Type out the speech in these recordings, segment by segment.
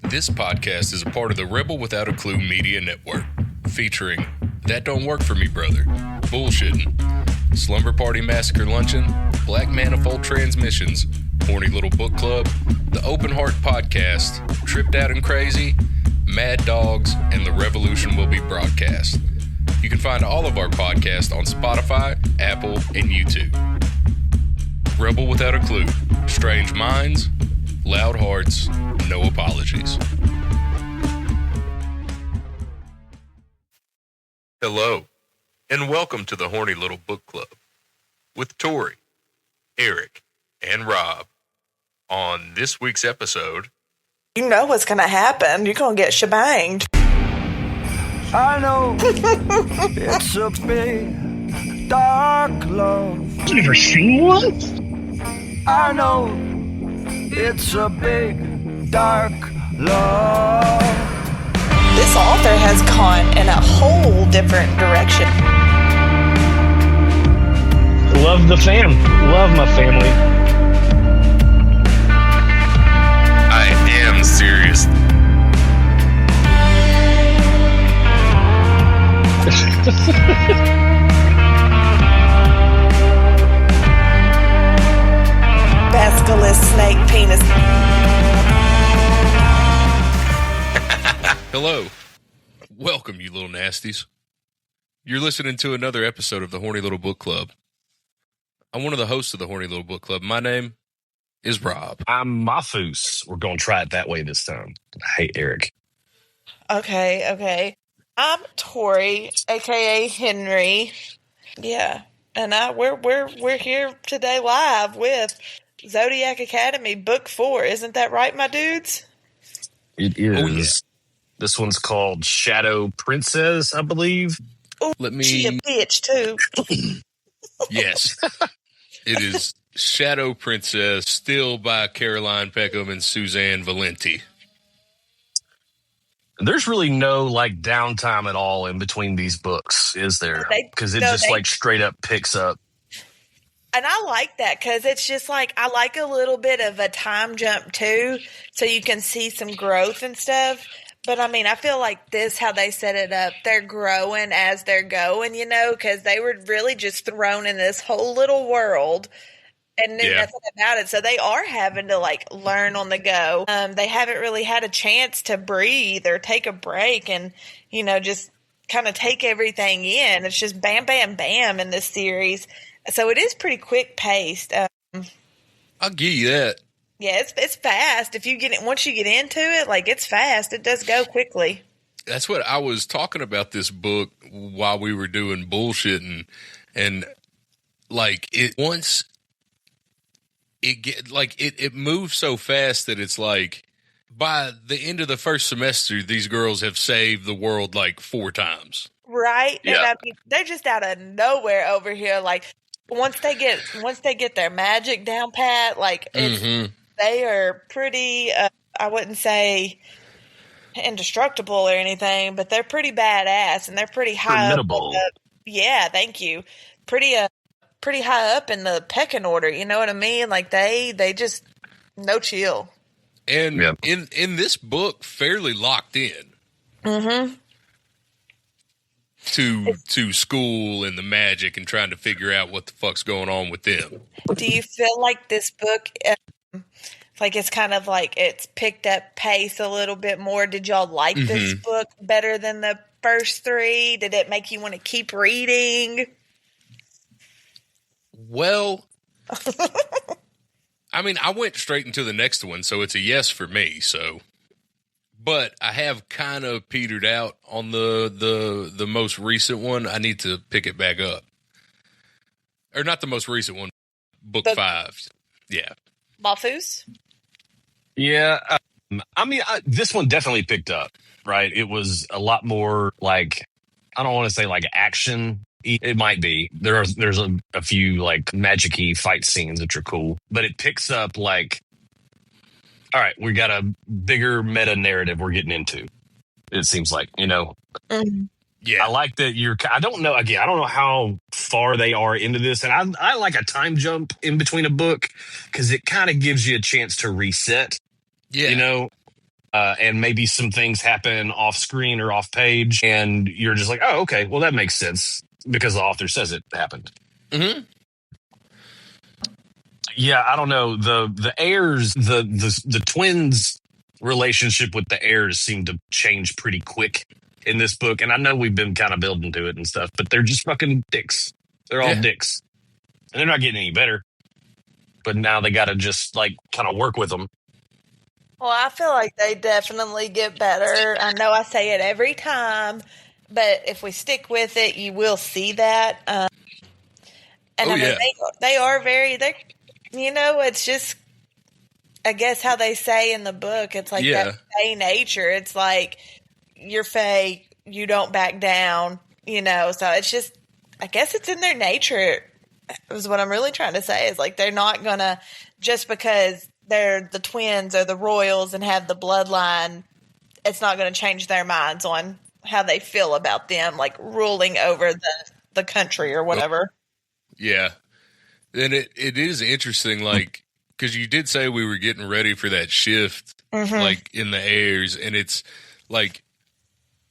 This podcast is a part of the Rebel Without a Clue media network, featuring That Don't Work For Me Brother, Bullshitting, Slumber Party Massacre Luncheon, Black Manifold Transmissions, Horny Little Book Club, The Open Heart Podcast, Tripped Out and Crazy, Mad Dogs, and The Revolution Will Be Broadcast. You can find all of our podcasts on Spotify, Apple, and YouTube. Rebel Without a Clue, Strange Minds, Loud Hearts, No Apologies. Hello, and welcome to the Horny Little Book Club with Tori, Eric, and Rob. On this week's episode, you know what's going to happen. You're going to get shebanged. I know it's a big, dark love. You've never seen one? I know it's a big, dark love. This author has gone in a whole different direction. Love the fam. Love my family. I am serious. Basilisk snake penis. Hello. Welcome, you little nasties. You're listening to another episode of the Horny Little Book Club. I'm one of the hosts of the Horny Little Book Club. My name is Rob. I'm Mafus. We're going to try it that way this time. Hey, Eric. Okay. I'm Tori, aka Henry. Yeah, and we're here today live with Zodiac Academy Book 4. Isn't that right, my dudes? It is. Oh, yeah. This one's called Shadow Princess, I believe. Oh, she a bitch too. Yes. It is Shadow Princess, still by Caroline Peckham and Suzanne Valenti. There's really no downtime at all in between these books, is there? Because it straight up picks up. And I like that because it's just I like a little bit of a time jump too, so you can see some growth and stuff. But I mean, I feel like this, how they set it up, they're growing as they're going, because they were really just thrown in this whole little world and knew nothing about it. So they are having to learn on the go. They haven't really had a chance to breathe or take a break and, just kind of take everything in. It's just bam, bam, bam in this series. So it is pretty quick paced. I'll give you that. Yeah, it's fast. If you once you get into it, it's fast. It does go quickly. That's what I was talking about this book while we were doing bullshitting, and it moves so fast that it's by the end of the first semester, these girls have saved the world 4 times. Right? Yeah. And I mean, they're just out of nowhere over here. Once they get their magic down pat, they are pretty. I wouldn't say indestructible or anything, but they're pretty badass and they're pretty high Formidable. up. Yeah, thank you. Pretty high up in the pecking order. You know what I mean? They just no chill. And in this book, fairly locked in. Mm-hmm. To school and the magic and trying to figure out what the fuck's going on with them. Do you feel like this book, it's kind of it's picked up pace a little bit more? Did y'all like this book better than the first 3? Did it make you want to keep reading? Well, I mean, I went straight into the next one, so it's a yes for me. So, but I have kind of petered out on the most recent one. I need to pick it back up, or not the most recent one, book 5. Yeah, Mafus? Yeah. I mean, this one definitely picked up, right? It was a lot more I don't want to say action. It might be. There's a few magic-y fight scenes that are cool, but it picks up all right, we got a bigger meta narrative we're getting into. It seems Mm-hmm. yeah. I like that I don't know how far they are into this, and I like a time jump in between a book because it kind of gives you a chance to reset. Yeah. and maybe some things happen off screen or off page, and you're just like, oh, okay, well, that makes sense because the author says it happened. Mm-hmm. Yeah, I don't know. The heirs, the twins' relationship with the heirs seemed to change pretty quick in this book, and I know we've been kind of building to it and stuff, but they're just fucking dicks. They're all dicks, and they're not getting any better. But now they got to just like kind of work with them. Well, I feel like they definitely get better. I know I say it every time, but if we stick with it, you will see that. And they are very, it's just, I guess how they say in the book, it's like that Fae nature. It's like, you're Fae, you don't back down, so it's just, I guess it's in their nature, is what I'm really trying to say, is like, they're not going to, just because they're the twins or the royals and have the bloodline, it's not going to change their minds on how they feel about them, like ruling over the country or whatever. Yeah. And it is interesting, like, because you did say we were getting ready for that shift, like in the heirs, and it's like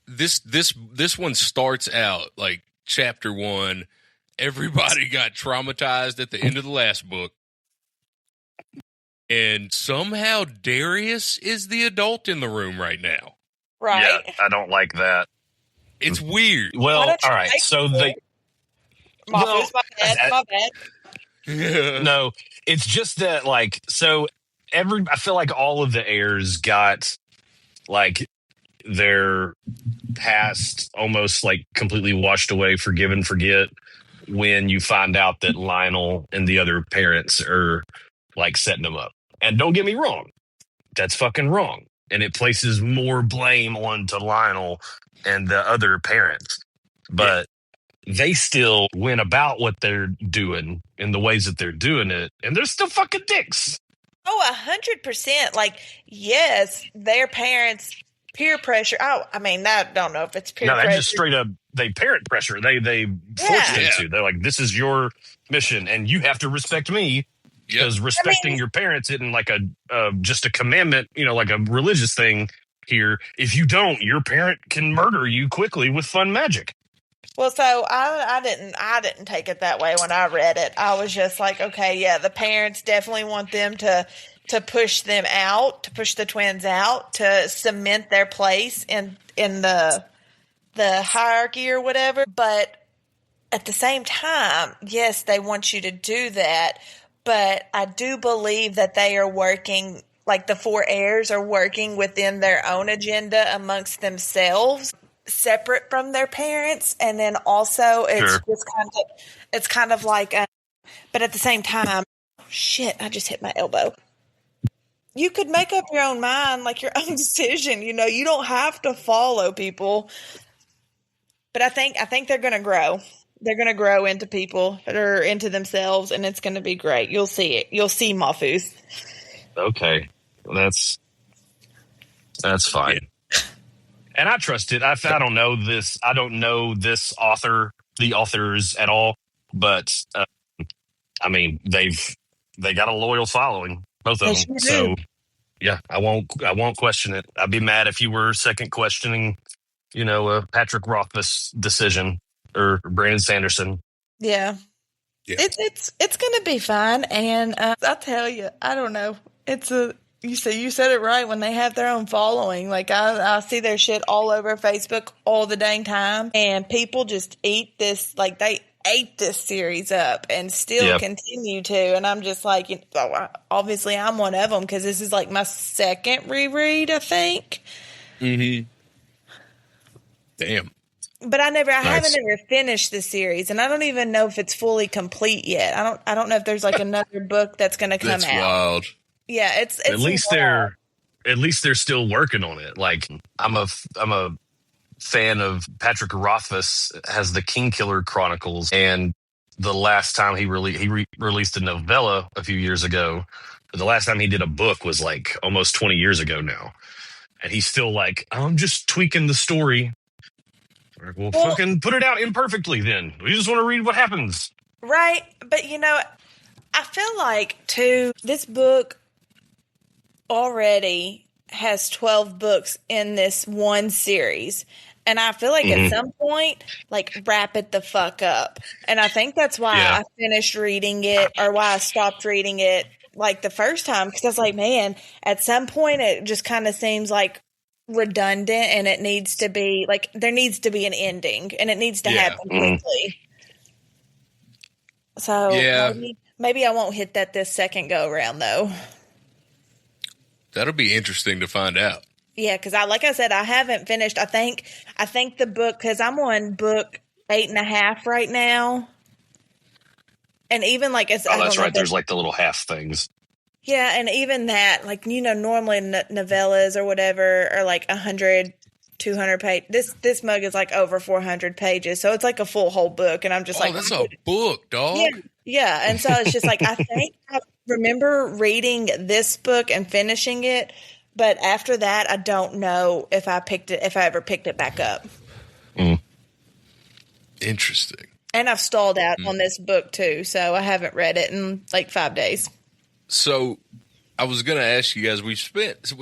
this one starts out like chapter 1. Everybody got traumatized at the end of the last book, and somehow Darius is the adult in the room right now. Right? Yeah, I don't like that. It's weird. Well, all right. So my bad. No, it's just that, like, so I feel like all of the heirs got like their past almost like completely washed away, forgive and forget, when you find out that Lionel and the other parents are like setting them up. And don't get me wrong, that's fucking wrong. And it places more blame onto Lionel and the other parents. But they still went about what they're doing in the ways that they're doing it, and they're still fucking dicks. Oh, 100%. Like, yes, their parents peer pressure. Oh, I mean, I don't know if it's peer pressure. No, they just straight up, they parent pressure. They force them to. They're like, this is your mission, and you have to respect me. Because respecting your parents isn't like just a commandment, like a religious thing here. If you don't, your parent can murder you quickly with fun magic. Well, so I didn't take it that way when I read it. I was just like, okay, yeah, the parents definitely want them to push them out, to push the twins out, to cement their place in the hierarchy or whatever. But at the same time, yes, they want you to do that. But I do believe that they are working, like the 4 heirs are working within their own agenda amongst themselves, separate from their parents. And then also it's kind of like, but at the same time, shit, I just hit my elbow. You could make up your own mind, like your own decision. You don't have to follow people. But I think they're going to grow. They're going to grow into people that are into themselves, and it's going to be great. You'll see it. You'll see Mafus. Okay. That's fine. And I trust it. I don't know this. I don't know the authors at all, but I mean, they got a loyal following, both of them. So yeah, I won't question it. I'd be mad if you were second questioning, Patrick Rothfuss decision or Brandon Sanderson. Yeah. It's going to be fine. And I'll tell you, I don't know. You said it right, when they have their own following. Like I see their shit all over Facebook all the dang time, and people just eat this, like they ate this series up and still continue to. And I'm just like, obviously I'm one of them, because this is like my second reread, I think. Mm-hmm. Damn. But I haven't ever finished the series, and I don't even know if it's fully complete yet. I don't know if there's like another book that's going to come out. That's wild. Yeah, it's at least they're still working on it. Like I'm a fan of Patrick Rothfuss, has the Kingkiller Chronicles, and the last time he released a novella a few years ago. But the last time he did a book was like almost 20 years ago now, and he's still like, I'm just tweaking the story. Well, fucking put it out imperfectly then. We just want to read what happens. Right. But, I feel like, too, this book already has 12 books in this one series. And I feel like at some point, like, wrap it the fuck up. And I think that's why I finished reading it, or why I stopped reading it like the first time. Because I was like, man, at some point it just kind of seems like redundant, and it needs to be like, there needs to be an ending, and it needs to happen quickly. So maybe I won't hit that this second go around, though. That'll be interesting to find out. Yeah, because like I said, I haven't finished. I think the book, because I'm on book 8.5 right now, and even like it's that's right. There's like the little half things. Yeah, and even that, like, normally novellas or whatever are like 100, 200 pages. This mug is like over 400 pages, so it's like a full whole book, and I'm just like, that's a book, dog. Yeah, and so it's just like, I think I remember reading this book and finishing it. But after that, I don't know if I ever picked it back up. Interesting. And I've stalled out on this book too, so I haven't read it in like 5 days. So I was going to ask you guys,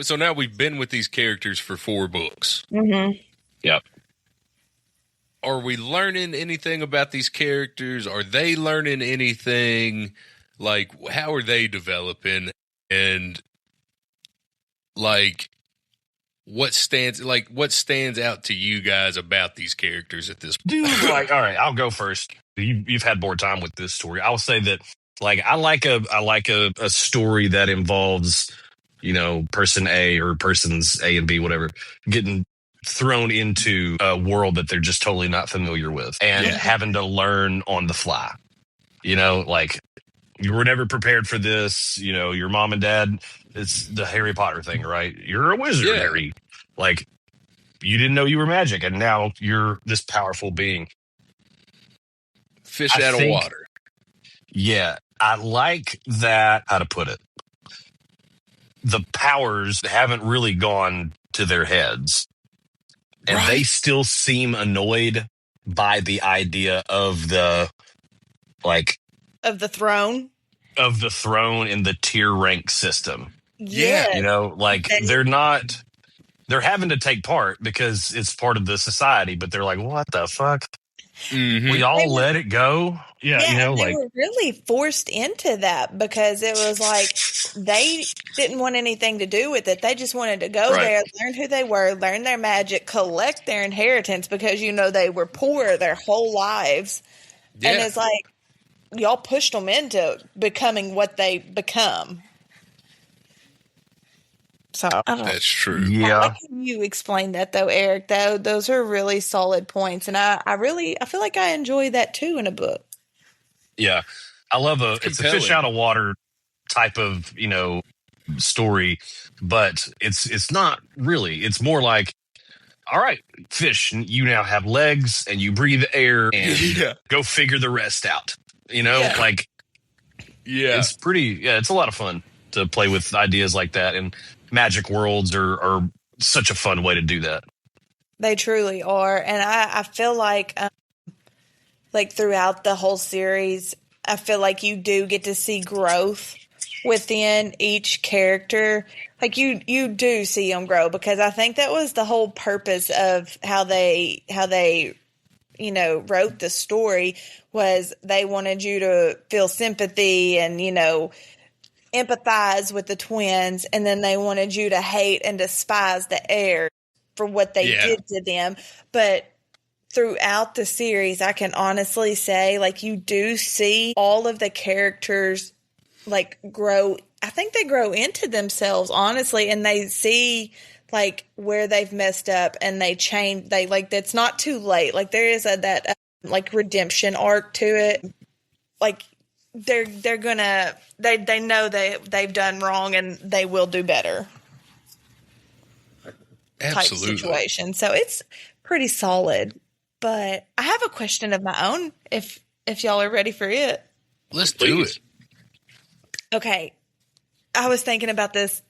so now we've been with these characters for 4 books. Mm-hmm. Yep. Are we learning anything about these characters? Are they learning anything? Like, how are they developing? And like, what stands out to you guys about these characters at this point? Dude, like, all right, I'll go first. You've had more time with this story. I'll say that, like, I like a story that involves, person A or persons A and B, whatever, getting thrown into a world that they're just totally not familiar with and having to learn on the fly. Like, you were never prepared for this. Your mom and dad, it's the Harry Potter thing, right? You're a wizard, Harry. Like, you didn't know you were magic, and now you're this powerful being. Fish out of water. Yeah, I like that. How to put it? The powers haven't really gone to their heads, and they still seem annoyed by the idea of the, like, of the throne in the tier rank system. Yeah. They're having to take part because it's part of the society, but they're like, what the fuck? Mm-hmm. We all let it go. Yeah, they were really forced into that because it was like they didn't want anything to do with it. They just wanted to go there, learn who they were, learn their magic, collect their inheritance because, they were poor their whole lives. Yeah. And it's like, y'all pushed them into becoming what they become. So that's true. Yeah. How can you explain that though, Eric? Though those are really solid points, and I feel like I enjoy that too in a book. Yeah, I love it's a fish out of water type of story, but it's not really. It's more like, all right, fish, you now have legs and you breathe air and go figure the rest out. Like, it's pretty. Yeah, it's a lot of fun to play with ideas like that, and magic worlds are such a fun way to do that. They truly are, and I feel like throughout the whole series, I feel like you do get to see growth within each character. Like you do see them grow, because I think that was the whole purpose of how they wrote the story, was they wanted you to feel sympathy and empathize with the twins, and then they wanted you to hate and despise the heirs for what they did to them. But throughout the series, I can honestly say, like, you do see all of the characters like grow. I think they grow into themselves, honestly, and they see like where they've messed up and they change. They that's not too late. Like there is that redemption arc to it. Like they're gonna they know they've done wrong and they will do better. Absolutely. Type situation. So it's pretty solid. But I have a question of my own if y'all are ready for it. Let's do it. Okay. I was thinking about this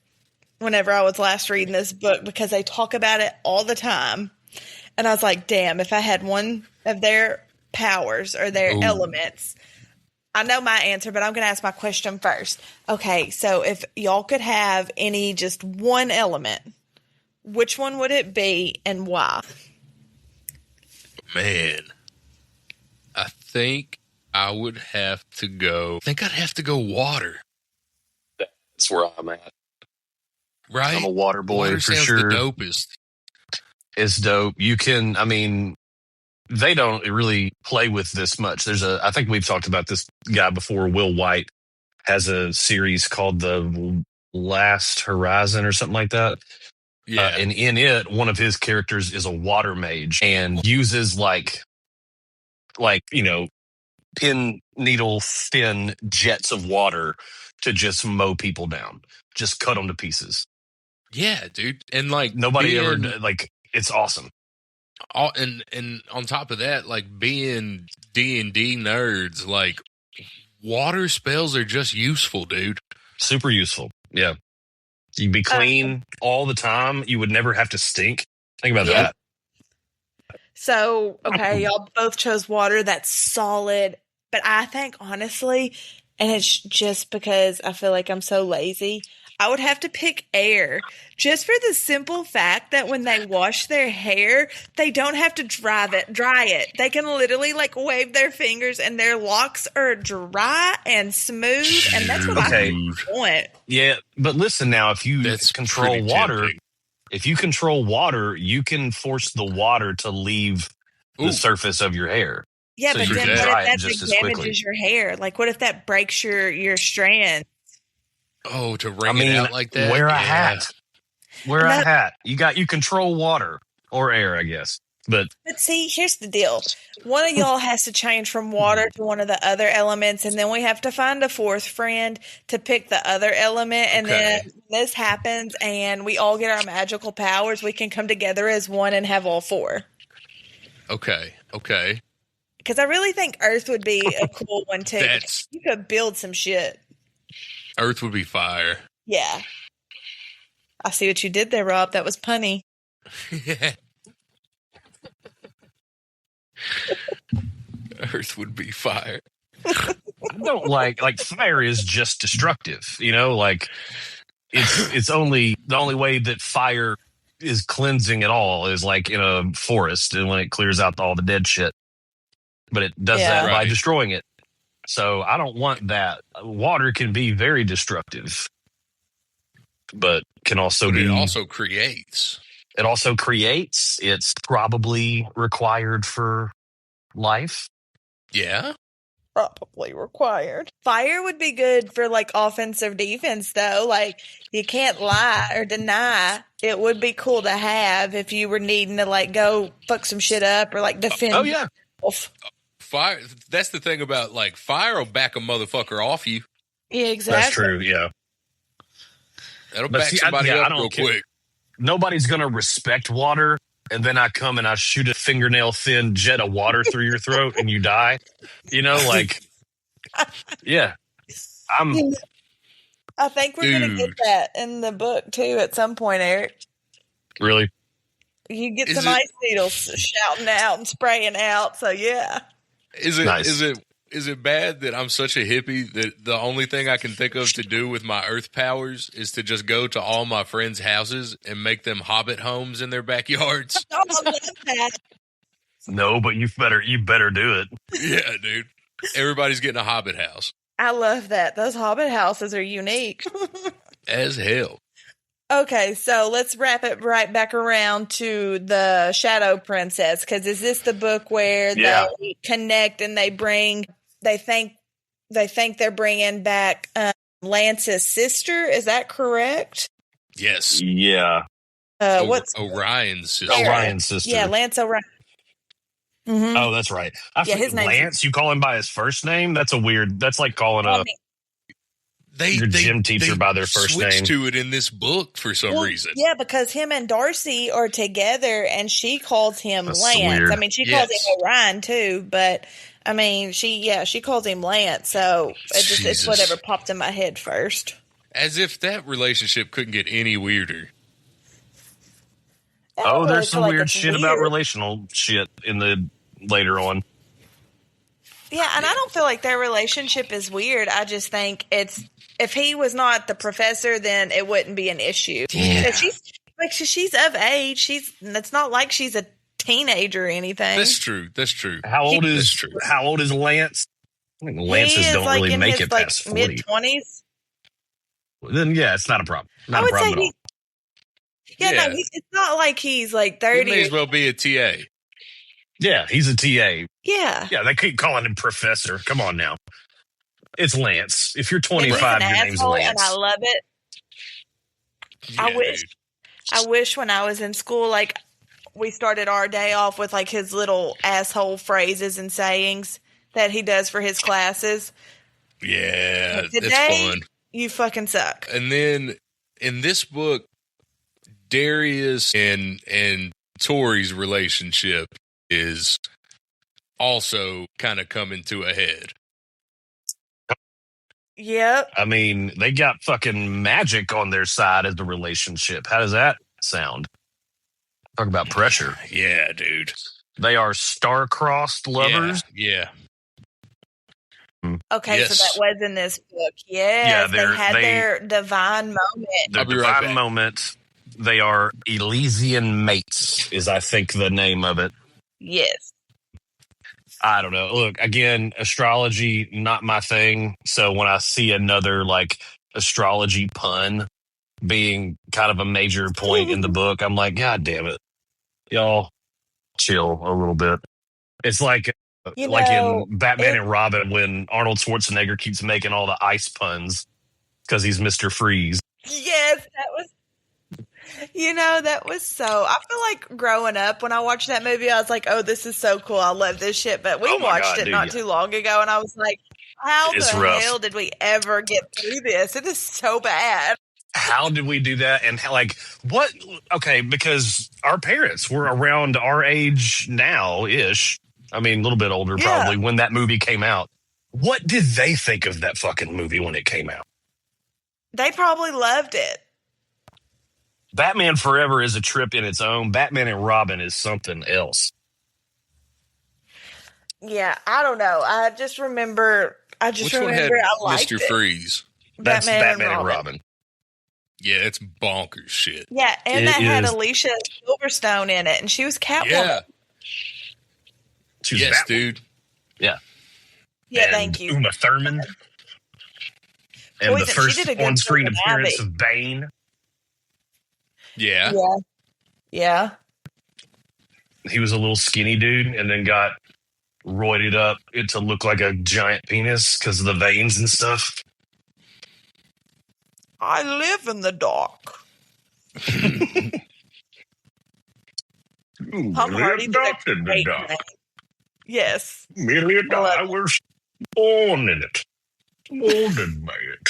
whenever I was last reading this book, because they talk about it all the time. And I was like, damn, if I had one of their powers or their elements, I know my answer, but I'm going to ask my question first. Okay, so if y'all could have just one element, which one would it be and why? Man, I think I would have to go. I think I'd have to go water. That's where I'm at. Right? I'm a water boy Water for sounds sure. the dopest. It's dope. You can, I mean, they don't really play with this much. I think we've talked about this guy before. Will White has a series called The Last Horizon or something like that. Yeah. And in it, one of his characters is a water mage and uses like, pin needle thin jets of water to just mow people down, just cut them to pieces. Yeah, dude. And like Nobody ever, it's awesome. And on top of that, like being D&D nerds, like water spells are just useful, dude. Super useful. Yeah. You'd be clean all the time. You would never have to stink. Think about that. So, okay, y'all both chose water. That's solid. But I think, honestly, and it's just because I feel like I'm so lazy, I would have to pick air. Just for the simple fact that when they wash their hair, they don't have to dry it. They can literally like wave their fingers and their locks are dry and smooth. And that's what I want. Yeah, but listen now, if you control water, tempting. if you control water, you can force the water to leave the surface of your hair. Yeah, so but you then can what dry if it that just as quickly. damages your hair? Like, what if that breaks your strand? Oh, to wring it out like that? Wear a hat. Wear a hat. You control water or air, I guess. But see, here's the deal. One of y'all has to change from water to one of the other elements, and then we have to find a fourth friend to pick the other element. And then when this happens and we all get our magical powers, we can come together as one and have all four. Okay. Because I really think Earth would be a cool one, too. You could build some shit. Earth would be fire. Yeah. I see what you did there, Rob. That was punny. Earth would be fire. I don't like fire is just destructive, like it's only the only way that fire is cleansing at all is like in a forest and when it clears out all the dead shit. But it does that by destroying it. So I don't want that. Water can be very destructive, but can also be. It also creates. It also creates. It's probably required for life. Yeah. Probably required. Fire would be good for like offensive defense, though. Like you can't lie or deny. It would be cool to have if you were needing to like go fuck some shit up or like defend. Oh yeah. Fire. That's the thing about like fire will back a motherfucker off you. Yeah, exactly. That's true. Yeah. That'll back somebody up real quick. Nobody's gonna respect water, and then I come and I shoot a fingernail thin jet of water through your throat, and you die. Yeah. I think we're gonna get that in the book too at some point, Eric. Really? You get some ice needles shouting out and spraying out. So yeah. Is it bad that I'm such a hippie that the only thing I can think of to do with my earth powers is to just go to all my friends' houses and make them hobbit homes in their backyards? I love that. No, but you better do it. Yeah, dude. Everybody's getting a hobbit house. I love that. Those hobbit houses are unique. As hell. Okay, so let's wrap it right back around to the Shadow Princess, because is this the book where they connect and they think they're bringing back Lance's sister? Is that correct? Yes. Yeah. What's Orion's sister? Orion's sister. Yeah, Lance Orion. Mm-hmm. Oh, that's right. His name Lance. You call him by his first name? That's That's like calling your gym teacher by their first name. Switched to it in this book for some reason. Yeah, because him and Darcy are together, and she calls him That's Lance. weird. I mean, she calls him Orion too, but I mean, she calls him Lance. So it's whatever popped in my head first. As if that relationship couldn't get any weirder. There's some weird shit about relational shit in the later on. Yeah, and I don't feel like their relationship is weird. I just think if he was not the professor, then it wouldn't be an issue. Yeah. She's of age. It's not like she's a teenager or anything. That's true. How old is Lance? I think Lances don't like really in make his, it past 40. mid-20s. Then yeah, it's not a problem. Not I a would problem say at all. Yeah, no, it's not like he's like 30. He may as well be a TA. Yeah, he's a TA. Yeah. Yeah, they keep calling him professor. Come on now. It's Lance. If you're And he's 25, an your name's asshole, Lance. and I love it. Yeah, dude. I wish when I was in school, like, we started our day off with, like, his little asshole phrases and sayings that he does for his classes. Yeah, But it's today, fun. you fucking suck. And then in this book, Darius and Tori's relationship is also kind of coming to a head. Yep. I mean, they got fucking magic on their side as the relationship. How does that sound? Talk about pressure. Yeah, dude. They are star-crossed lovers. Yeah. Okay, Yes. so that was in this book. Yes, Yeah, they had their divine moment. Their I'll be right divine back. moment. They are Elysian mates, is I think the name of it. Yes. I don't know. Look, again, astrology, not my thing. So when I see another like astrology pun being kind of a major point in the book, I'm like, God damn it. Y'all chill a little bit. It's like in Batman and Robin when Arnold Schwarzenegger keeps making all the ice puns because he's Mr. Freeze. Yes, that was so. I feel like growing up when I watched that movie, I was like, "Oh, this is so cool! I love this shit." But we watched it not too long ago, and I was like, "How the hell did we ever get through this? It is so bad." How did we do that? And like, what? Okay, because our parents were around our age now-ish. I mean, a little bit older probably when that movie came out. What did they think of that fucking movie when it came out? They probably loved it. Batman Forever is a trip in its own. Batman and Robin is something else. Yeah, I don't know. I just remember I liked Mr. Freeze? That's Batman and Robin. Yeah, it's bonkers shit. Yeah, and that had Alicia Silverstone in it, and she was Catwoman. Yeah. She was yes, Batwoman. dude. Yeah. Yeah, and thank you. Uma Thurman. And the first on-screen appearance of Bane. Yeah. Yeah. He was a little skinny dude and then got roided up to look like a giant penis because of the veins and stuff. I live in the dark. Tom Hardy did a great thing. Yes. Merely I was born in it. Molded by it.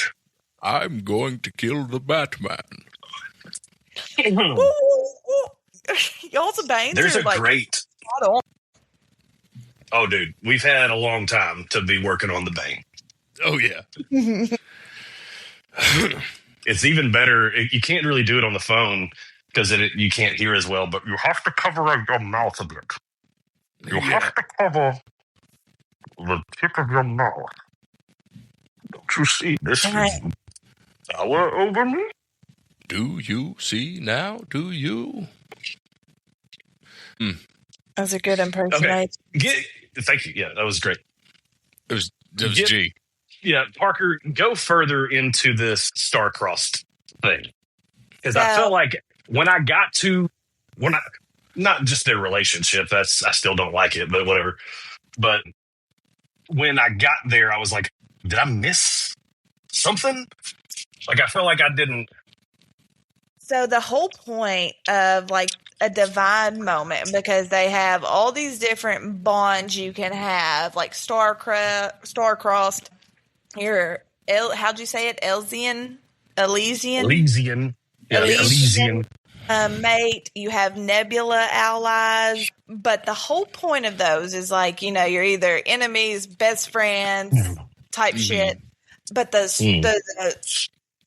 I'm going to kill the Batman. Y'all's Banes There's are a like great... Oh, dude. We've had a long time to be working on the Bane. Oh, yeah. It's even better. You can't really do it on the phone because you can't hear as well, but you have to cover your mouth a bit. You have to cover the tip of your mouth. Don't you see this tower over me? Do you see now? Do you? That's a good impersonation. Okay. Thank you. Yeah, that was great. It was G. Yeah, Parker, go further into this star-crossed thing. Because I felt like when I got to, not just their relationship, I still don't like it, but whatever. But when I got there, I was like, did I miss something? Like, I felt like I didn't. So the whole point of like a divine moment, because they have all these different bonds you can have, like star-crossed. How'd you say it? Elysian. Yeah, Elysian. Mate, you have nebula allies, but the whole point of those is like, you're either enemies, best friends type shit. But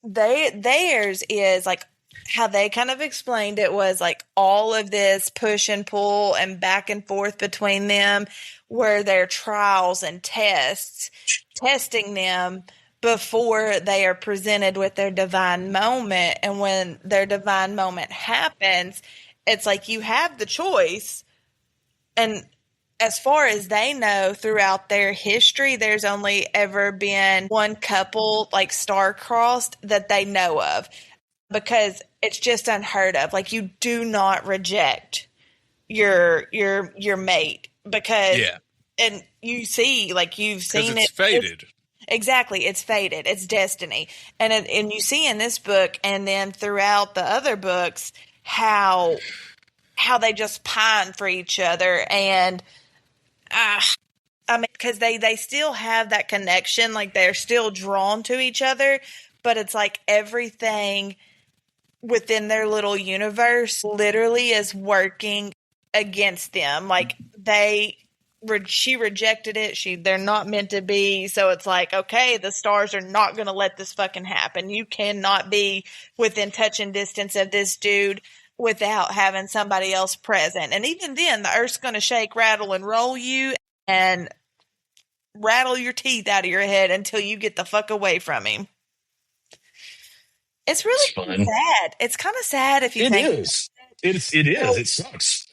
theirs is like how they kind of explained it was like all of this push and pull and back and forth between them were their trials and tests, testing them before they are presented with their divine moment. And when their divine moment happens, it's like you have the choice. And as far as they know, throughout their history, there's only ever been one couple like star-crossed that they know of, because it's just unheard of. Like, you do not reject your mate, because and you see, like, you've seen it's fated. Exactly, it's fated. It's destiny. And you see in this book and then throughout the other books how they just pine for each other. And I mean, because they still have that connection, like they're still drawn to each other, but it's like everything within their little universe literally is working against them. Like she rejected it. They're not meant to be. So it's like, okay, the stars are not going to let this fucking happen. You cannot be within touch and distance of this dude without having somebody else present. And even then, the earth's going to shake, rattle, and roll you and rattle your teeth out of your head until you get the fuck away from him. It's really sad. It's kind of sad if you think. It is. It is. It sucks.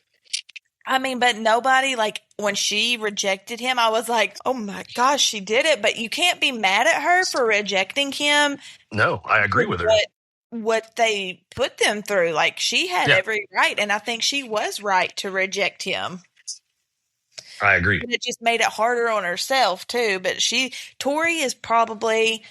I mean, but nobody, like, when she rejected him, I was like, oh my gosh, she did it. But you can't be mad at her for rejecting him. No, I agree with her. What they put them through. Like, she had every right. And I think she was right to reject him. I agree. And it just made it harder on herself, too. But Tori is probably,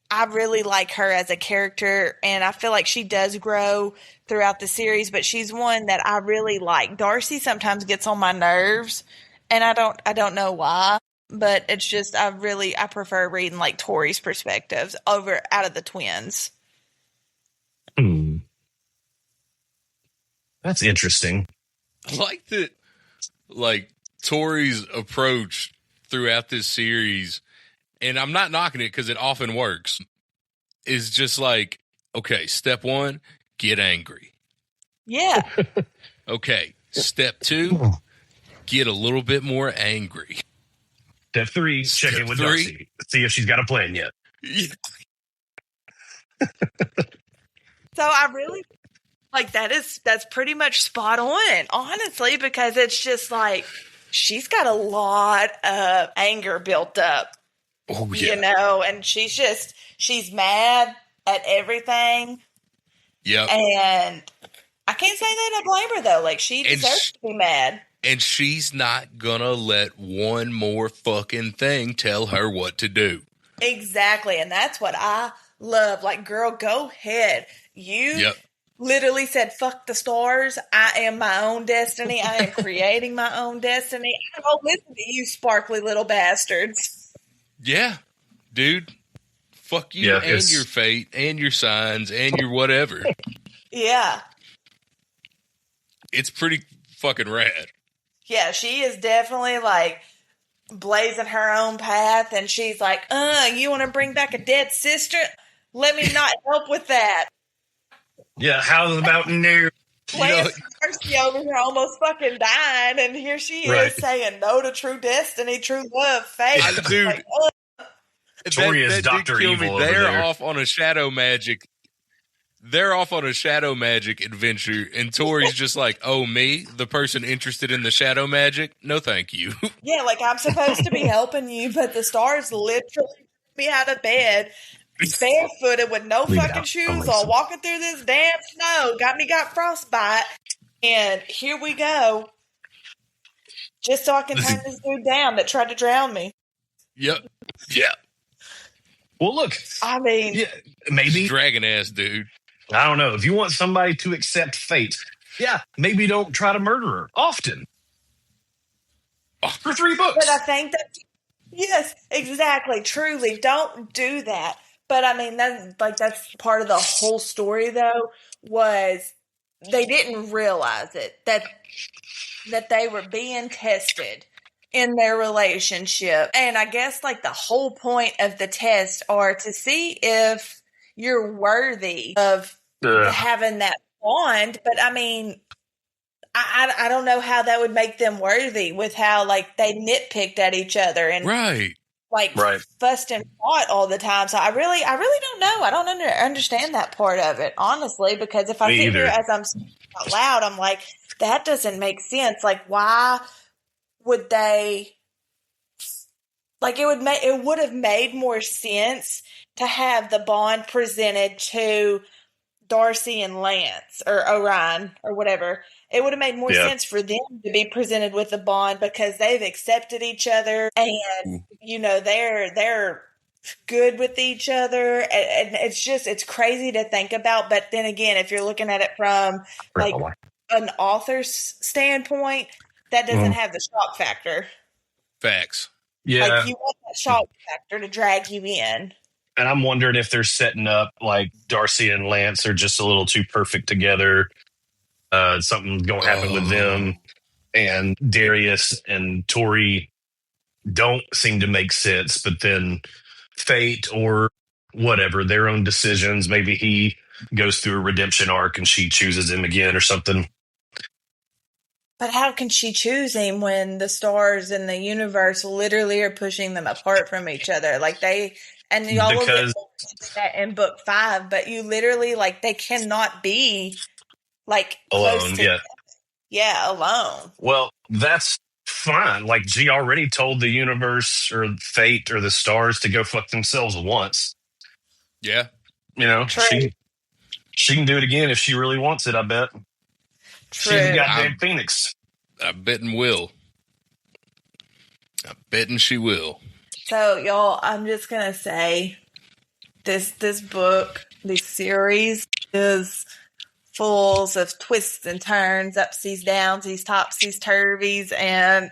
I really like her as a character, and I feel like she does grow throughout the series, but she's one that I really like. Darcy sometimes gets on my nerves, and I don't know why, but it's just I prefer reading like Tori's perspectives out of the twins. That's interesting. I like that, like, Tori's approach throughout this series, and I'm not knocking it because it often works, is just like, okay, step 1, get angry. Yeah. Okay, step 2, get a little bit more angry. Step 3, check in with Darcy. See if she's got a plan yet. Yeah. So I really like that's pretty much spot on, honestly, because it's just like she's got a lot of anger built up. Oh, yeah. You know, and she's mad at everything. Yep. And I can't say that I blame her, though. Like, she deserves to be mad. And she's not gonna let one more fucking thing tell her what to do. Exactly. And that's what I love. Like, girl, go ahead. You literally said, fuck the stars. I am my own destiny. I am creating my own destiny. I don't listen to you sparkly little bastards. Yeah, dude. Fuck you and your fate and your signs and your whatever. Yeah. It's pretty fucking rad. Yeah, she is definitely like blazing her own path, and she's like, you want to bring back a dead sister? Let me not help with that. Yeah, how's about new? Darcy over here almost fucking dying, and here she is saying no to true destiny, true love, fate. Dude, like, Tori is Dr. Evil over They're there. off on a shadow magic. They're off on a shadow magic adventure, and Tori's just like, oh, me, the person interested in the shadow magic? No, thank you. Yeah, like, I'm supposed to be helping you, but the stars literally put me out of bed, barefooted with no fucking shoes on, walking through this damn snow, got frostbite, and here we go, just so I can turn this dude down that tried to drown me. Yep. Yeah. Well, look. I mean, maybe dragon ass dude. I don't know. If you want somebody to accept fate, maybe don't try to murder her often. For 3 books. But I think that, yes, exactly, truly, don't do that. But I mean, that's part of the whole story, though, was they didn't realize it, that they were being tested in their relationship. And I guess, like, the whole point of the test are to see if you're worthy of having that bond. But I mean, I don't know how that would make them worthy with how like they nitpicked at each other and Right. like Right. fussed and fought all the time. So I really don't know. I don't understand that part of it, honestly, because if I Me sit here either. as I'm speaking out loud, I'm like, that doesn't make sense. Like, why would they? Like, it would have made more sense to have the bond presented to Darcy and Lance or Orion or whatever. It would have made more sense for them to be presented with a bond because they've accepted each other and they're good with each other, and it's crazy to think about. But then again, if you're looking at it from like an author's standpoint, that doesn't have the shock factor. Facts. Yeah. Like, you want that shock factor to drag you in. And I'm wondering if they're setting up like Darcy and Lance are just a little too perfect together. Something's going to happen with them. And Darius and Tori don't seem to make sense, but then fate or whatever, their own decisions. Maybe he goes through a redemption arc and she chooses him again or something. But how can she choose him when the stars in the universe literally are pushing them apart from each other? Like y'all will get that in book 5, but you literally like they cannot be like alone. Close to alone. Well, that's fine. Like she already told the universe or fate or the stars to go fuck themselves once. Yeah. True. She can do it again if she really wants it, I bet. True. She's a goddamn phoenix. I betting will. I betting she will. So y'all, I'm just gonna say this book, this series is full of twists and turns, upsies, downsies, topsies, turvies, and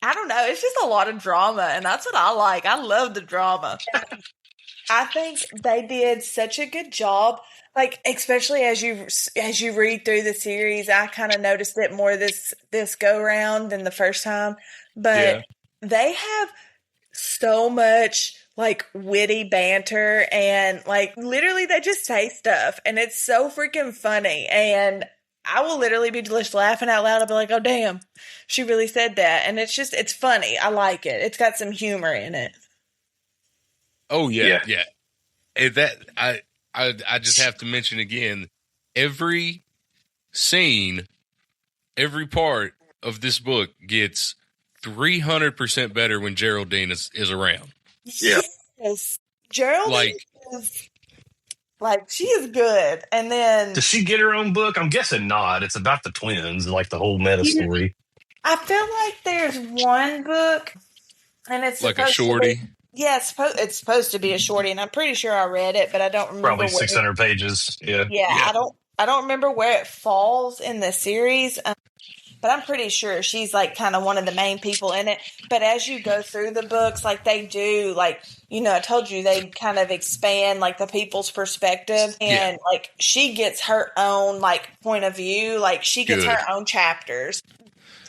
I don't know, it's just a lot of drama, and that's what I like. I love the drama. I think they did such a good job, like especially as you read through the series. I kind of noticed it more this go round than the first time, but they have so much like witty banter and like literally they just say stuff and it's so freaking funny, and I will literally be just laughing out loud. I'll be like, oh damn, she really said that. And it's funny. I like it. It's got some humor in it. Oh yeah. I just have to mention again, every scene, every part of this book gets 300% better when Geraldine is around. Yeah. Yes. Geraldine is she is good. And then does she get her own book? I'm guessing not. It's about the twins, like the whole meta story. I feel like there's one book and it's like a shorty. It's supposed to be a shorty, and I'm pretty sure I read it, but I don't remember. Probably 600 pages. Yeah. I don't remember where it falls in the series, but I'm pretty sure she's like kind of one of the main people in it. But as you go through the books, like they do, like I told you they kind of expand like the people's perspective, and like she gets her own like point of view, like she gets her own chapters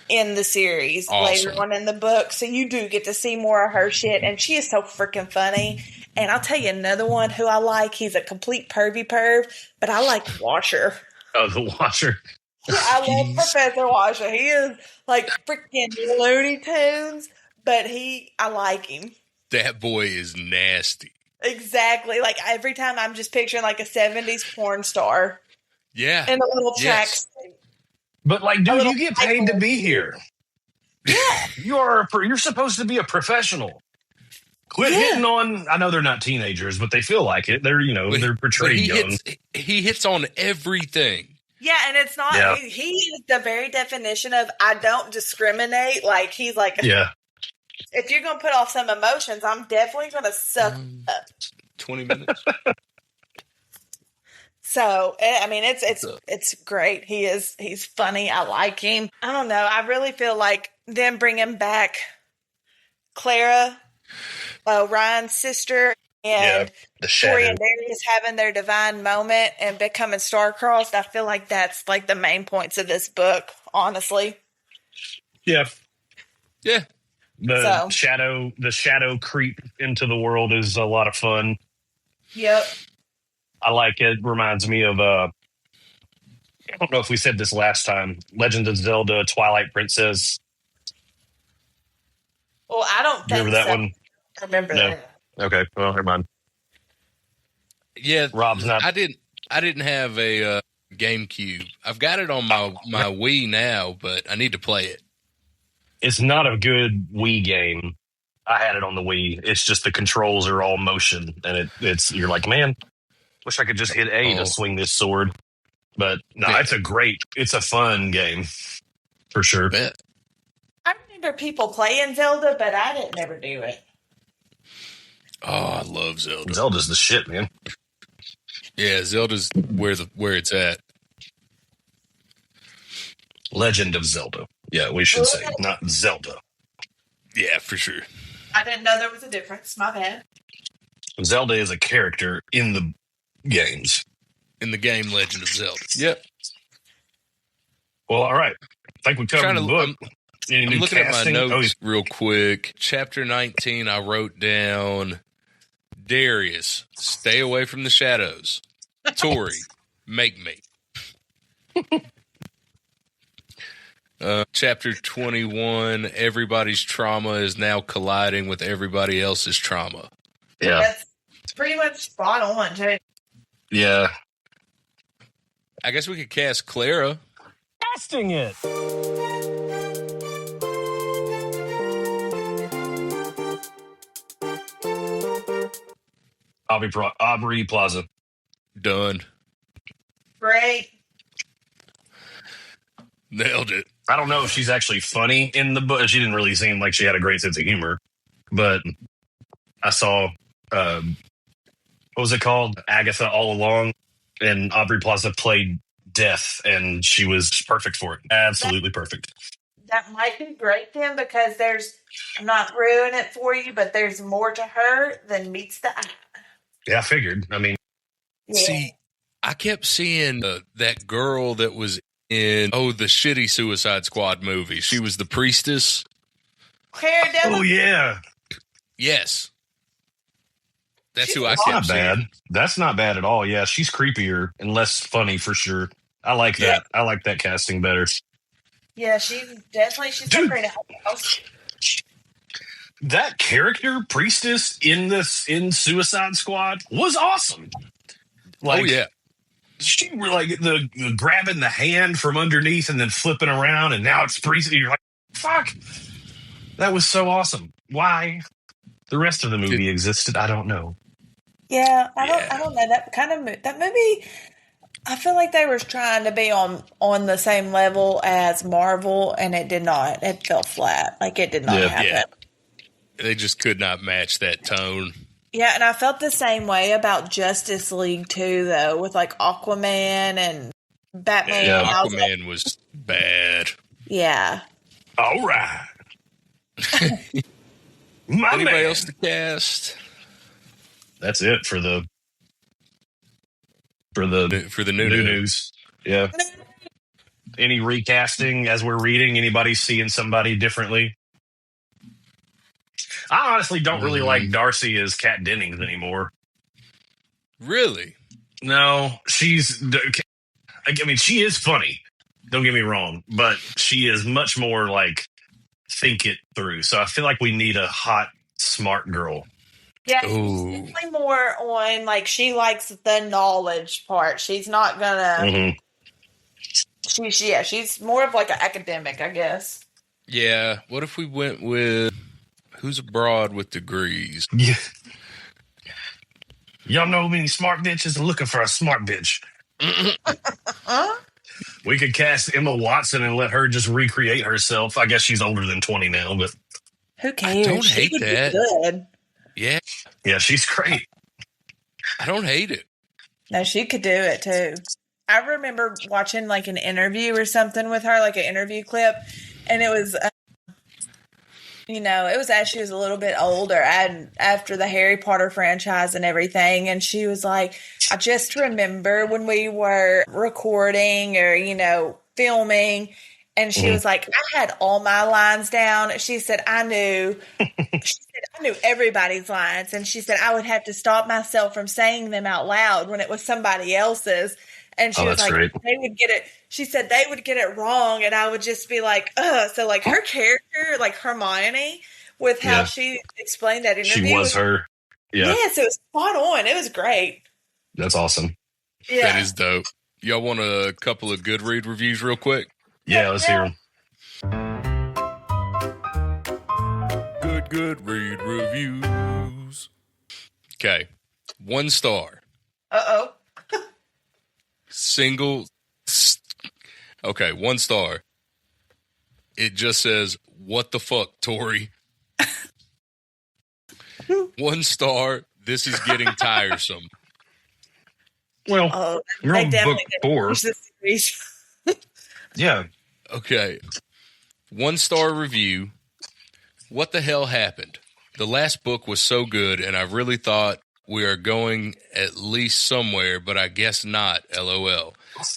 in the series later on in the book. So you do get to see more of her shit, and she is so freaking funny. And I'll tell you another one who I like. He's a complete pervy perv, but I like Washer. Oh, the Washer. I love Professor Washer. He is like freaking Looney Tunes, but I like him. That boy is nasty. Exactly. Like every time I'm just picturing like a 70s porn star. Yeah. In a little tracksuit. But like, dude, you get paid to be here. Yeah. You're supposed to be a professional. Quit hitting on. I know they're not teenagers, but they feel like it. They're they're portrayed young. He hits on everything. Yeah, and it's not. Yeah. He is the very definition of I don't discriminate. Like he's like, if you're gonna put off some emotions, I'm definitely gonna suck up. 20 minutes. So, I mean, it's great. He's funny. I like him. I don't know. I really feel like them bringing back Clara, Ryan's sister, and Tori and Darius having their divine moment and becoming star-crossed. I feel like that's like the main points of this book, honestly. Yeah. Yeah. The shadow creep into the world is a lot of fun. Yep. I like it. Reminds me of I don't know if we said this last time. Legend of Zelda: Twilight Princess. Well, I don't Do you remember think that so. one? I remember No. that. Okay. Well, never mind. Yeah, Rob's not. I didn't have a GameCube. I've got it on my Wii now, but I need to play it. It's not a good Wii game. I had it on the Wii. It's just the controls are all motion, and it's you're like, man, wish I could just hit A to swing this sword. But no, it's a fun game for sure. Bet. I remember people playing Zelda, but I didn't ever do it. Oh, I love Zelda. Zelda's the shit, man. Yeah, Zelda's where it's at. Legend of Zelda. Yeah, we should say, not Zelda. Yeah, for sure. I didn't know there was a difference. My bad. Zelda is a character in the games. In the game Legend of Zelda. Yep. Well, all right. I think we covered the book. I'm looking casting? At my notes real quick. Chapter 19, I wrote down Darius, stay away from the shadows. Tori, make me. Chapter 21, everybody's trauma is now colliding with everybody else's trauma. Yeah. That's pretty much spot on, too. Yeah. I guess we could cast Clara. Casting it. Aubrey Plaza. Done. Great. Nailed it. I don't know if she's actually funny in the book. She didn't really seem like she had a great sense of humor. But I saw, what was it called? Agatha All Along. And Aubrey Plaza played Death, and she was perfect for it. Absolutely perfect. That might be great then, because I'm not ruining it for you, but there's more to her than meets the eye. Yeah, I figured. I mean, See, I kept seeing that girl that was in the shitty Suicide Squad movie. She was the priestess. Oh yeah, yes. That's who I kept kept seeing. Bad. That's not bad at all. Yeah, she's creepier and less funny for sure. I like that. I like that casting better. Yeah, she's great at house. That character, priestess in Suicide Squad, was awesome. Like, she were like the grabbing the hand from underneath and then flipping around, and now it's priestess. You're like, fuck, that was so awesome. Why the rest of the movie existed, I don't know. Yeah, I don't know that movie. I feel like they were trying to be on the same level as Marvel, and it did not. It fell flat. Like, it did not happen. Yeah. They just could not match that tone. Yeah, and I felt the same way about Justice League too, though, with like Aquaman and Batman. Yeah, Aquaman was bad. Yeah. All right. Anybody else to cast? That's it for the new news. Yeah. Any recasting as we're reading? Anybody seeing somebody differently? I honestly don't really like Darcy as Kat Dennings anymore. Really? No, she is funny. Don't get me wrong, but she is much more like think it through. So I feel like we need a hot, smart girl. Yeah, she's definitely more on, like, she likes the knowledge part. She's not gonna. She's more of like an academic, I guess. Yeah. What if we went with who's abroad with degrees? Yeah. Y'all know many smart bitches are looking for a smart bitch. We could cast Emma Watson and let her just recreate herself. I guess she's older than 20 now, but who cares? I don't hate that. Good. Yeah. Yeah, she's great. I don't hate it. No, she could do it too. I remember watching like an interview or something with her, like an interview clip, and it was, it was as she was a little bit older and after the Harry Potter franchise and everything. And she was like, I just remember when we were recording or, filming. And she was like, I had all my lines down. She said, I knew knew everybody's lines, and she said I would have to stop myself from saying them out loud when it was somebody else's. And she was that's like, great. they would get it. She said they would get it wrong, and I would just be like, ugh. So, like, her character, like Hermione, with how she explained that interview. She was her. Yeah. Yes, it was spot on. It was great. That's awesome. Yeah. That is dope. Y'all want a couple of Goodread reviews real quick? Yeah, let's hear them. Goodread reviews. Okay. 1 star. Uh-oh. Okay, 1 star. It just says, what the fuck, Tori? 1 star. This is getting tiresome. Well, you're on book 4. Yeah. Okay. 1 star review. What the hell happened? The last book was so good, and I really thought we are going at least somewhere, but I guess not. LOL.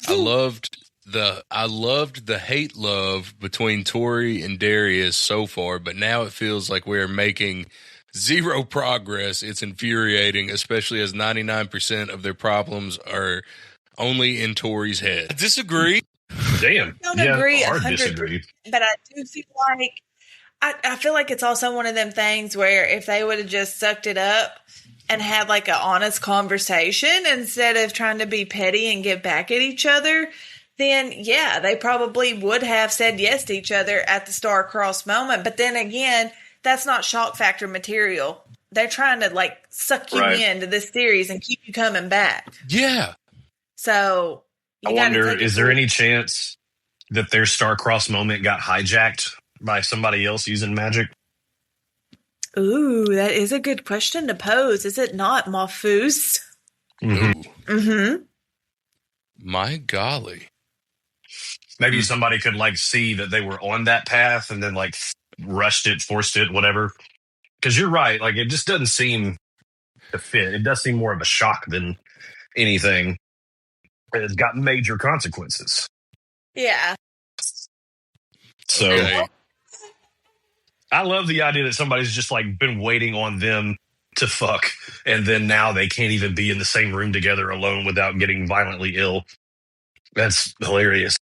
I loved the hate love between Tori and Darius so far, but now it feels like we are making zero progress. It's infuriating, especially as 99% of their problems are only in Tori's head. I disagree. Damn. I don't agree hard 100%, disagree. but I do feel like I feel like it's also one of them things where if they would have just sucked it up and had like an honest conversation instead of trying to be petty and get back at each other, then yeah, they probably would have said yes to each other at the star-crossed moment. But then again, that's not shock factor material. They're trying to like suck you into this series and keep you coming back. Yeah. So I wonder, is there any chance that their star-crossed moment got hijacked by somebody else using magic? Ooh, that is a good question to pose. Is it not, Mafus? Mm-hmm. Mm-hmm. My golly. Maybe somebody could like see that they were on that path and then like rushed it, forced it, whatever. Because you're right. Like, it just doesn't seem to fit. It does seem more of a shock than anything. It's got major consequences. Yeah. So Okay. I love the idea that somebody's just like been waiting on them to fuck, and then now they can't even be in the same room together alone without getting violently ill. That's hilarious.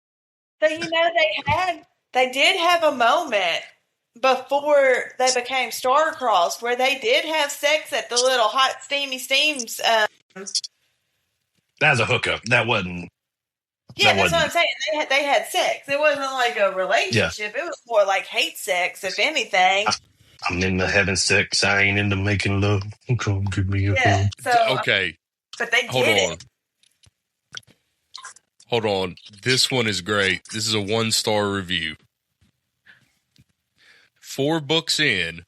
So they did have a moment before they became star-crossed where they did have sex at the little hot steamy steams. That was a hookup. That wasn't. Yeah, that's what I'm saying. They had sex. It wasn't like a relationship. Yeah. It was more like hate sex, if anything. I'm into having sex. I ain't into making love. Come give me a phone. So, okay. But they did it. Hold on. This one is great. This is a 1-star review. 4 books in,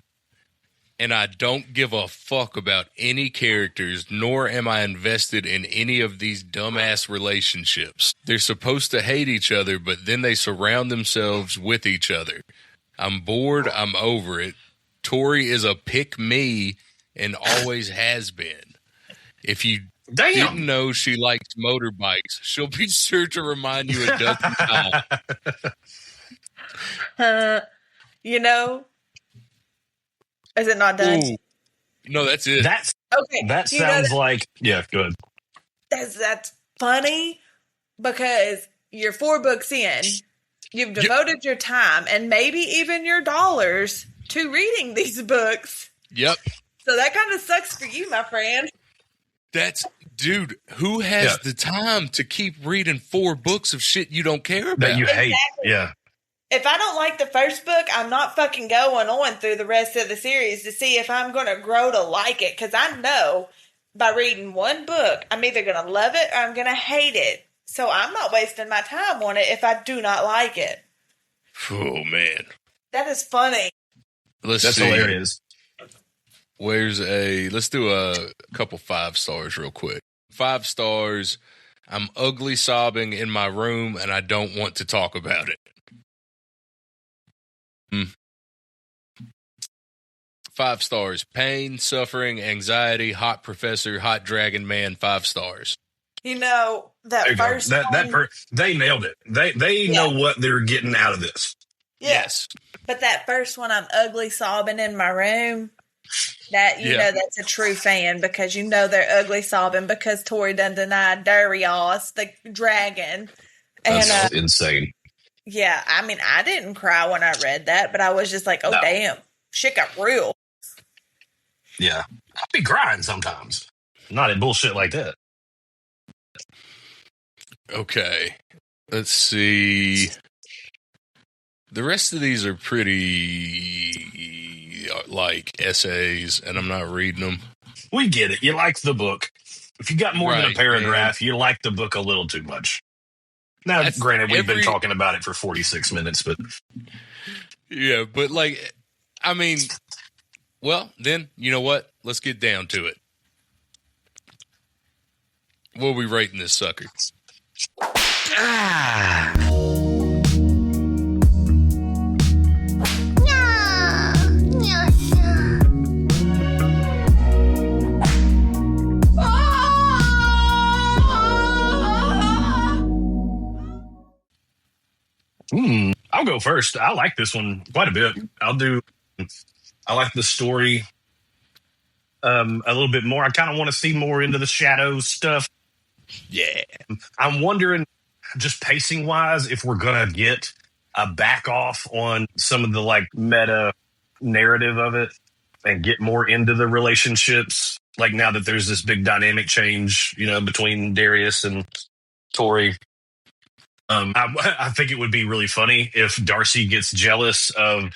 and I don't give a fuck about any characters, nor am I invested in any of these dumbass relationships. They're supposed to hate each other, but then they surround themselves with each other. I'm bored. I'm over it. Tori is a pick me and always has been. If you didn't know she likes motorbikes, she'll be sure to remind you a dozen times. You know, is it not done? Ooh. No, that's it. That's okay. That sounds like good. That's funny because you're 4 books in. You've devoted your time and maybe even your dollars to reading these books. Yep. So that kind of sucks for you, my friend. Dude, who has the time to keep reading 4 books of shit you don't care about? That you hate. Yeah. If I don't like the first book, I'm not fucking going on through the rest of the series to see if I'm going to grow to like it. Because I know by reading 1 book, I'm either going to love it or I'm going to hate it. So I'm not wasting my time on it if I do not like it. Oh, man. That is funny. That's hilarious. Let's do a couple 5 stars real quick. 5 stars. I'm ugly sobbing in my room and I don't want to talk about it. 5 stars. Pain, suffering, anxiety, hot professor, hot dragon man, 5 stars. You know, that first one. They nailed it. They know what they're getting out of this. Yes. But that first one, I'm ugly sobbing in my room. That you know that's a true fan because you know they're ugly sobbing because Tori done denied Darius, the dragon. That's And insane. yeah, I mean, I didn't cry when I read that, but I was just like, oh, No. damn, shit got real. Yeah. I'll be crying sometimes. Not at bullshit like that. Okay. Let's see. The rest of these are pretty like essays, and I'm not reading them. We get it. You like the book. If you got more than a Right, paragraph, you like the book a little too much. Now, That's granted, we've been every- talking about it for 46 minutes, but Yeah, but like, I mean, well, then, you know what? Let's get down to it. What are we rating this sucker? I'll go first. I like this one quite a bit. I like the story a little bit more. I kind of want to see more into the shadow stuff. Yeah. I'm wondering, just pacing wise, if we're going to get a back off on some of the like meta narrative of it and get more into the relationships. Like now that there's this big dynamic change, you know, between Darius and Tori. I think it would be really funny if Darcy gets jealous of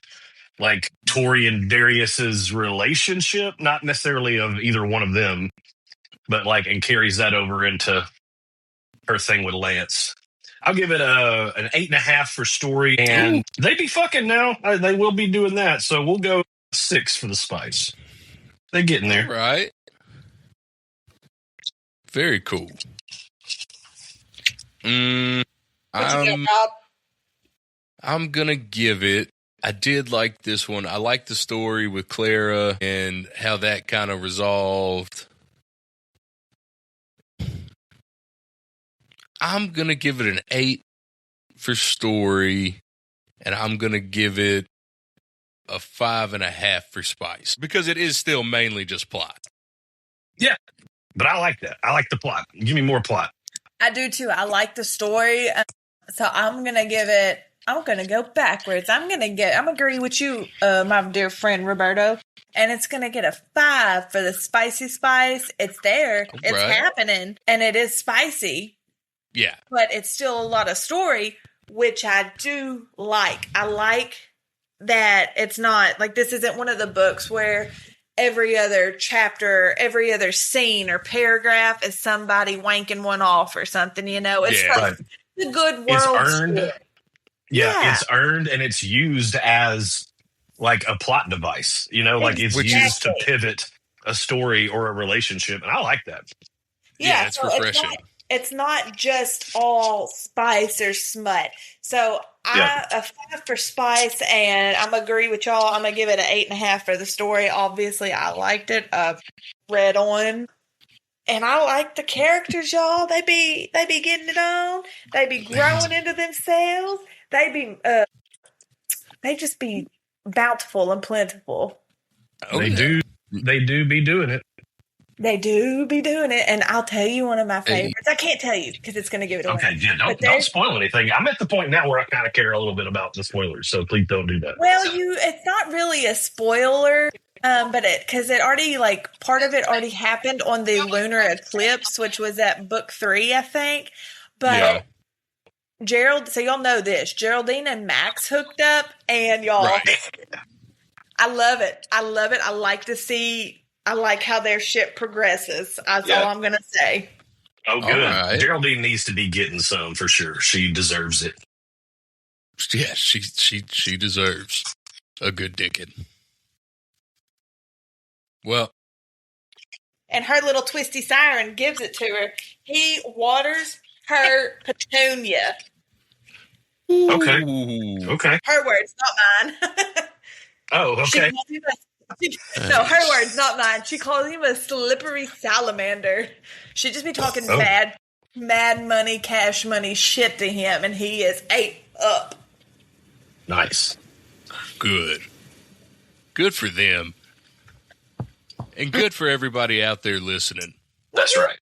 like Tori and Darius's relationship, not necessarily of either one of them, but like and carries that over into her thing with Lance. I'll give it an 8.5 for story, and they be fucking now. They will be doing that, so we'll go 6 for the spice. They're getting there. All right. Very cool. I'm gonna give it. I did like this one. I like the story with Clara and how that kind of resolved. I'm gonna give it an 8 for story, and I'm gonna give it a 5.5 for spice because it is still mainly just plot. Yeah, but I like that. I like the plot. Give me more plot. I do too. I like the story. So I'm going to give it, I'm going to go backwards. I'm agree with you, my dear friend Roberto. And it's going to get a 5 for the spicy spice. It's there. It's happening. And it is spicy. Yeah. But it's still a lot of story, which I do like. I like that it's not, like this isn't one of the books where every other chapter, every other scene or paragraph is somebody wanking one off or something, you know? It's like the good world. It's earned. Story. Yeah, it's earned and it's used as like a plot device, you know, like it's used to pivot a story or a relationship. And I like that. Yeah, it's refreshing. It's not just all spice or smut. So a 5 for spice, and I'm agree with y'all. I'm gonna give it an 8.5 for the story. Obviously, I liked it. Read on, and I like the characters, y'all. They be getting it on. They be growing into themselves. They just be bountiful and plentiful. They do be doing it. They do be doing it, and I'll tell you one of my favorites. I can't tell you because it's going to give it away. Okay, yeah, don't spoil anything. I'm at the point now where I kind of care a little bit about the spoilers, so please don't do that. Well, it's not really a spoiler, but because it already, like, part of it already happened on the lunar eclipse, which was at book 3, I think. But so y'all know this. Geraldine and Max hooked up, and y'all, I love it. I like how their ship progresses. That's all I'm going to say. Oh, good. Right. Geraldine needs to be getting some for sure. She deserves it. Yeah, she deserves a good dicking. Well. And her little twisty siren gives it to her. He waters her petunia. Okay. Her words, not mine. Oh, okay. No, her words, not mine. She calls him a slippery salamander. She just be talking mad money, cash money shit to him, and he is ate up. Nice. Good for them. And good for everybody out there listening. That's right.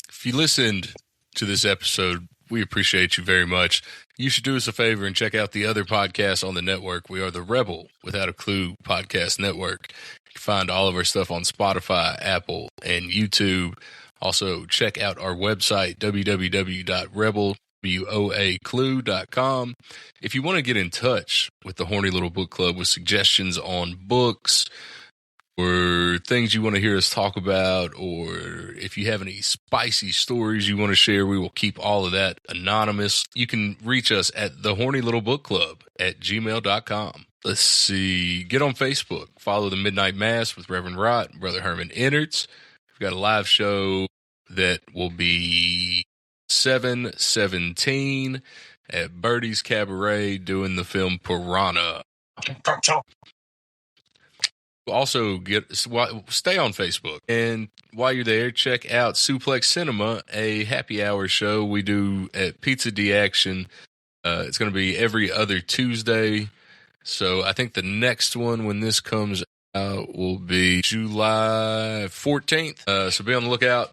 If you listened to this episode, we appreciate you very much. You should do us a favor and check out the other podcasts on the network. We are the Rebel Without a Clue podcast network. You can find all of our stuff on Spotify, Apple, and YouTube. Also, check out our website, www.rebelwoaclue.com. If you want to get in touch with the Horny Little Book Club with suggestions on books or things you want to hear us talk about, or if you have any spicy stories you want to share, we will keep all of that anonymous. You can reach us at the Horny Little Book Club at gmail.com. Let's see. Get on Facebook. Follow the Midnight Mass with Reverend Rott and Brother Herman Innards. We've got a live show that will be 7/17 at Birdie's Cabaret doing the film Piranha. Also, stay on Facebook. And while you're there, check out Suplex Cinema, a happy hour show we do at Pizza D Action. It's going to be every other Tuesday. So I think the next one when this comes out will be July 14th. So be on the lookout.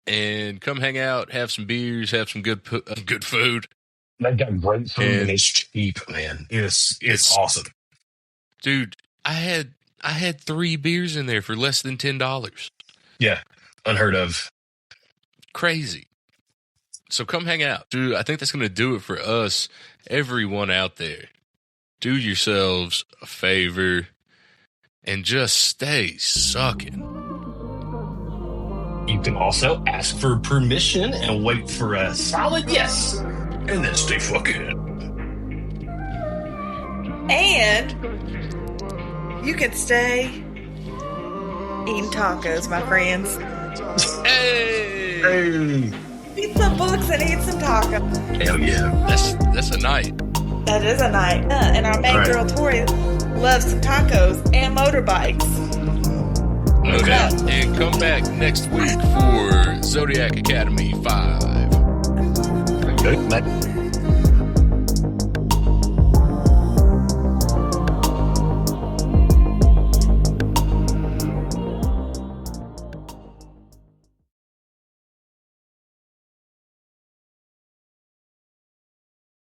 And come hang out, have some beers, have some good food. They've got great food and it's cheap, man. It's awesome. Dude, I had 3 beers in there for less than $10. Yeah, unheard of. Crazy. So come hang out. Dude, I think that's going to do it for us. Everyone out there, do yourselves a favor and just stay sucking. You can also ask for permission and wait for a solid yes. And then stay fucking. And you can stay eating tacos, my friends. Hey! Eat some books and eat some tacos. Hell yeah. That's a night. That is a night. And our main girl, Tori, loves some tacos and motorbikes. No doubt. And come back next week for Zodiac Academy 5. Good.